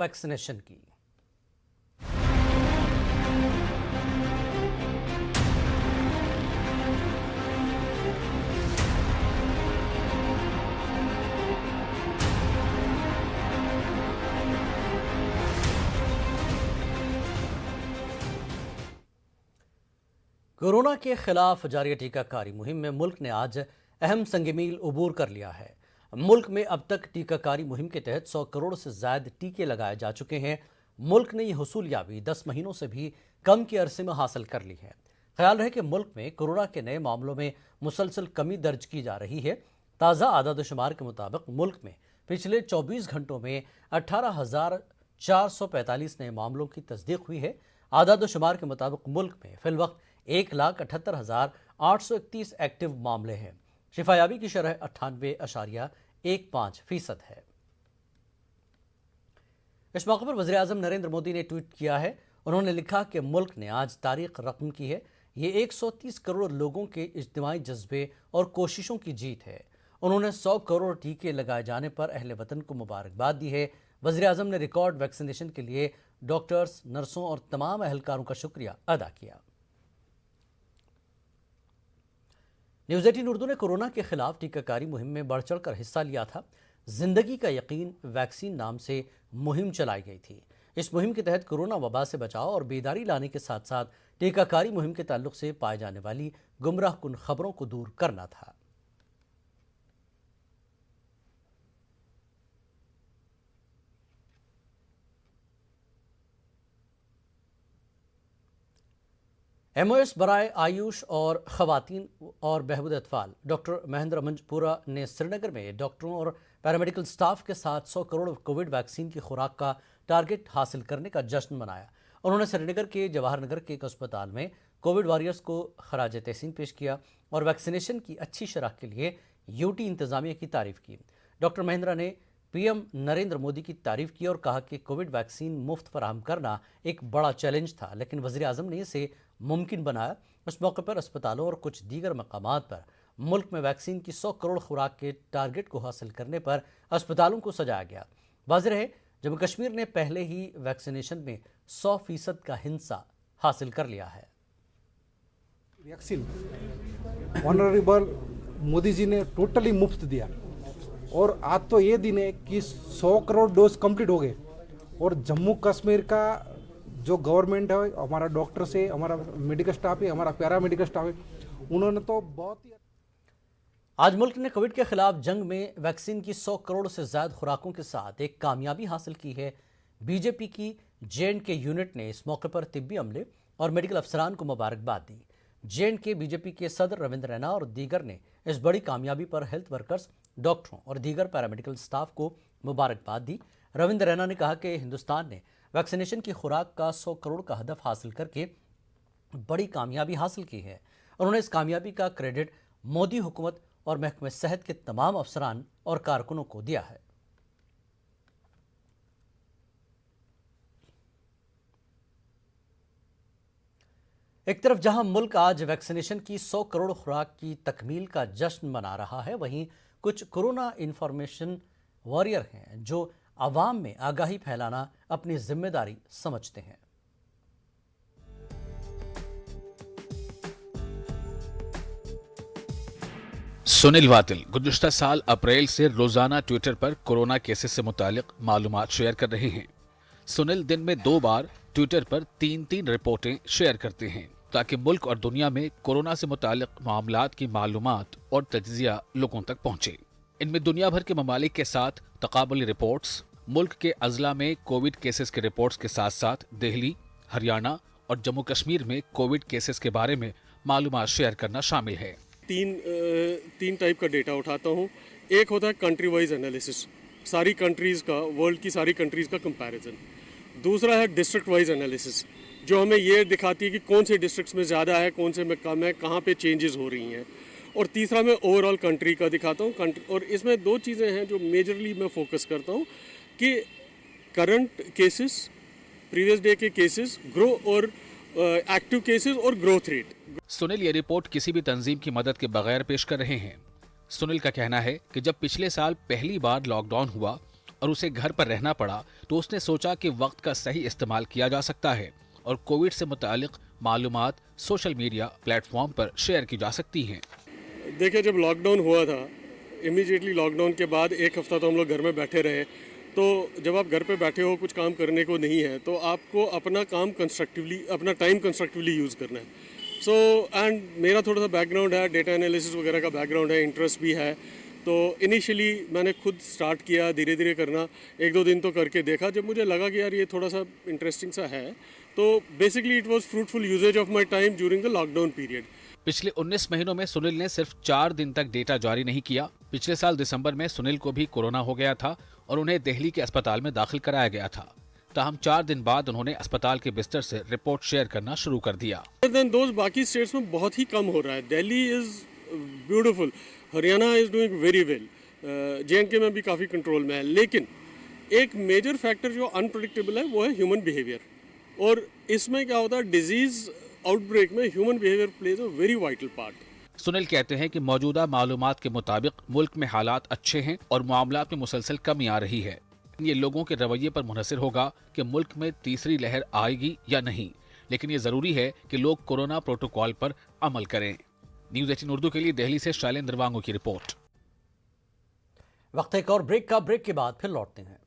Vaccination की। Corona के खिलाफ जारी टीकाकारी मुहिम में मुल्क ने आज अहम संग-मील उबूर कर लिया है। मुल्क में अब तक टीकाकारी मुहिम के तहत 100 करोड़ से ज्यादा टीके लगाए जा चुके हैं। मुल्क ने यह हुसूलियाबी 10 महीनों से भी कम के अरसे में हासिल कर ली है। ख्याल रहे कि मुल्क में कोरोना के नए मामलों में मुसलसल कमी दर्ज की जा रही है। ताज़ा आदाद-ओ-शुमार के मुताबिक मुल्क में पिछले 24 घंटों में 18,445 नए मामलों की तस्दीक हुई है। आदाद-ओ-शुमार के मुताबिक मुल्क में फिलवक्त 1,78,831 एक्टिव मामले हैं। शिफायाबी की शरह 98.15% है। इस मौके पर वज़ीर-ए-आज़म नरेंद्र मोदी ने ट्वीट किया है। उन्होंने लिखा कि मुल्क ने आज तारीख रकम की है। ये 130 करोड़ लोगों के इज्तिमाई जज्बे और कोशिशों की जीत है। उन्होंने 100 करोड़ टीके लगाए जाने पर अहले वतन को मुबारकबाद दी है। वज़ीर-ए-आज़म ने रिकॉर्ड वैक्सीनेशन के लिए डॉक्टर्स, नर्सों और तमाम अहलकारों का शुक्रिया अदा किया। न्यूज़ 18 उर्दू ने कोरोना के खिलाफ टीकाकारी मुहिम में बढ़ चढ़कर हिस्सा लिया था। जिंदगी का यकीन वैक्सीन नाम से मुहिम चलाई गई थी। इस मुहिम के तहत कोरोना वबा से बचाव और बेदारी लाने के साथ साथ टीकाकारी मुहिम के ताल्लुक से पाए जाने वाली गुमराह कुन खबरों को दूर करना था। MOS बराए आयुष और ख़वातीन और बहबूद अतफाल डॉक्टर महेंद्र मंजपुरा ने श्रीनगर में डॉक्टरों और पैरामेडिकल स्टाफ के साथ 100 करोड़ कोविड वैक्सीन की खुराक का टारगेट हासिल करने का जश्न मनाया। उन्होंने श्रीनगर के जवाहर नगर के एक अस्पताल में कोविड वॉरियर्स को खराज तहसीन पेश किया और वैक्सीनेशन की अच्छी शरह के लिए UT इंतज़ामिया की तारीफ की। डॉक्टर महेंद्रा ने PM नरेंद्र मोदी की तारीफ की और कहा कि कोविड वैक्सीन मुफ्त फराहम करना एक बड़ा चैलेंज था, लेकिन वज़ीर-ए-आज़म ने इसे मुमकिन बनाया। इस मौके पर अस्पतालों और कुछ दीगर मकामात पर मुल्क में वैक्सीन की 100 करोड़ खुराक के टारगेट को हासिल करने पर अस्पतालों को सजाया गया। वाज़ेह है, जम्मू कश्मीर ने पहले ही वैक्सीनेशन में 100% का हिस्सा हासिल कर लिया है। वैक्सीन ऑनरेबल मोदी जी ने टोटली मुफ्त दिया और आज तो ये दिन है कि 100 करोड़ डोज कंप्लीट हो गए और जम्मू कश्मीर का जो गवर्नमेंट है, हमारा डॉक्टर से, हमारा मेडिकल स्टाफ है, हमारा पैरामेडिकल स्टाफ है, उन्होंने तो बहुत ही। आज मुल्क ने कोविड के खिलाफ जंग में वैक्सीन की 100 करोड़ से ज्यादा खुराकों के साथ एक कामयाबी हासिल की है। बीजेपी की J&K यूनिट ने इस मौके पर तिब्बी अमले और मेडिकल अफसरान को मुबारकबाद दी। J&K बीजेपी के सदर रविंद्र रैना और दीगर ने इस बड़ी कामयाबी पर हेल्थ वर्कर्स, डॉक्टरों और दीगर पैरामेडिकल स्टाफ को मुबारकबाद दी। रविंद्र रैना ने कहा कि हिंदुस्तान ने वैक्सीनेशन की खुराक का 100 करोड़ का हदफ हासिल करके बड़ी कामयाबी हासिल की है। उन्होंने इस कामयाबी का क्रेडिट मोदी हुकूमत और महकमे सेहत के तमाम अफसरान और कारकुनों को दिया है। एक तरफ जहां मुल्क आज वैक्सीनेशन की 100 करोड़ खुराक की तकमील का जश्न मना रहा है, वहीं कुछ कोरोना इंफॉर्मेशन वॉरियर हैं जो आवाम में आगाही फैलाना अपनी जिम्मेदारी समझते हैं। सुनील वातिल गुज़िश्ता साल अप्रैल से रोजाना ट्विटर पर कोरोना केसेस से मुतालिक मालूमात शेयर कर रहे हैं। सुनील दिन में 2 बार ट्विटर पर 3-3 रिपोर्टें शेयर करते हैं ताकि मुल्क और दुनिया में कोरोना से मुतालिक मामलात की मालूमात और तज्जिया लोगों तक पहुंचे। इनमें दुनिया भर के ममालिक के साथ तकाबुली रिपोर्ट्स, मुल्क के अजला में कोविड केसेस के रिपोर्ट्स के साथ साथ दिल्ली, हरियाणा और जम्मू कश्मीर में कोविड केसेस के बारे में मालूमात शेयर करना शामिल है। तीन टाइप का डेटा उठाता हूँ। एक होता है कंट्री वाइज एनालिसिस, सारी कंट्रीज़ का, वर्ल्ड की सारी कंट्रीज़ का कंपैरिजन। दूसरा है डिस्ट्रिक्ट वाइज एनालिसिस, जो हमें ये दिखाती है कि कौन से डिस्ट्रिक्ट्स में ज़्यादा है, कौन से में कम है, कहाँ पे चेंजेस हो रही हैं। और तीसरा मैं ओवरऑल कंट्री का दिखाता हूँ। और इसमें 2 चीज़ें हैं जो मेजरली मैं फोकस करता हूँ कि करंट केसेस, प्रीवियस डे के केसेस, ग्रो और एक्टिव केसेस और ग्रोथ रेट। सुनील ये रिपोर्ट किसी भी तंजीम की मदद के बगैर पेश कर रहे हैं। सुनील का कहना है कि जब पिछले साल पहली बार लॉकडाउन हुआ, और उसे घर पर रहना पड़ा तो उसने सोचा कि वक्त का सही इस्तेमाल किया जा सकता है और कोविड से मुतालिक मालूमात सोशल मीडिया प्लेटफॉर्म पर शेयर की जा सकती हैं। देखिए, जब लॉकडाउन हुआ था, इमीडिएटली लॉकडाउन के बाद एक हफ्ता तो हम लोग घर में बैठे रहे। तो जब आप घर पे बैठे हो, कुछ काम करने को नहीं है, तो आपको अपना काम कंस्ट्रक्टिवली, अपना टाइम कंस्ट्रक्टिवली यूज़ करना है। सो एंड मेरा थोड़ा सा बैकग्राउंड है, डेटा एनालिसिस वगैरह का बैकग्राउंड है, इंटरेस्ट भी है। तो इनिशियली मैंने खुद स्टार्ट किया धीरे धीरे करना, 1-2 दिन तो करके देखा। जब मुझे लगा कि यार ये थोड़ा सा इंटरेस्टिंग सा है, तो basically it was fruitful usages of my time during the lockdown period. पिछले 19 महीनों में सुनील ने सिर्फ 4 दिन तक डेटा जारी नहीं किया। पिछले साल दिसंबर में सुनील को भी कोरोना हो गया था और उन्हें दिल्ली के अस्पताल में दाखिल कराया गया था। ताहम 4 दिन बाद उन्होंने अस्पताल के बिस्तर से रिपोर्ट शेयर करना शुरू कर दिया। दोस्त बाकी स्टेट्स में बहुत ही कम हो रहा है। Delhi is beautiful, Haryana is doing very well, J&K में भी काफ़ी कंट्रोल में है। लेकिन एक मेजर फैक्टर जो अनप्रेडिक्टेबल है वो है ह्यूमन बिहेवियर। और इसमें क्या होता है, डिजीज आउटब्रेक में human behaviour plays a very vital part. Sunil कहते हैं कि मौजूदा मालूमात के मुताबिक मुल्क में हालात अच्छे हैं और मामलात में मुसलसल कमी आ रही है। ये लोगों के रवैये पर मुनहसर होगा कि मुल्क में तीसरी लहर आएगी या नहीं, लेकिन ये जरूरी है कि लोग कोरोना प्रोटोकॉल पर अमल करें। न्यूज़ 18 उर्दू के लिए दिल्ली से शैलेंद्र वांगू की रिपोर्ट। वक्त एक और ब्रेक के बाद फिर लौटते हैं।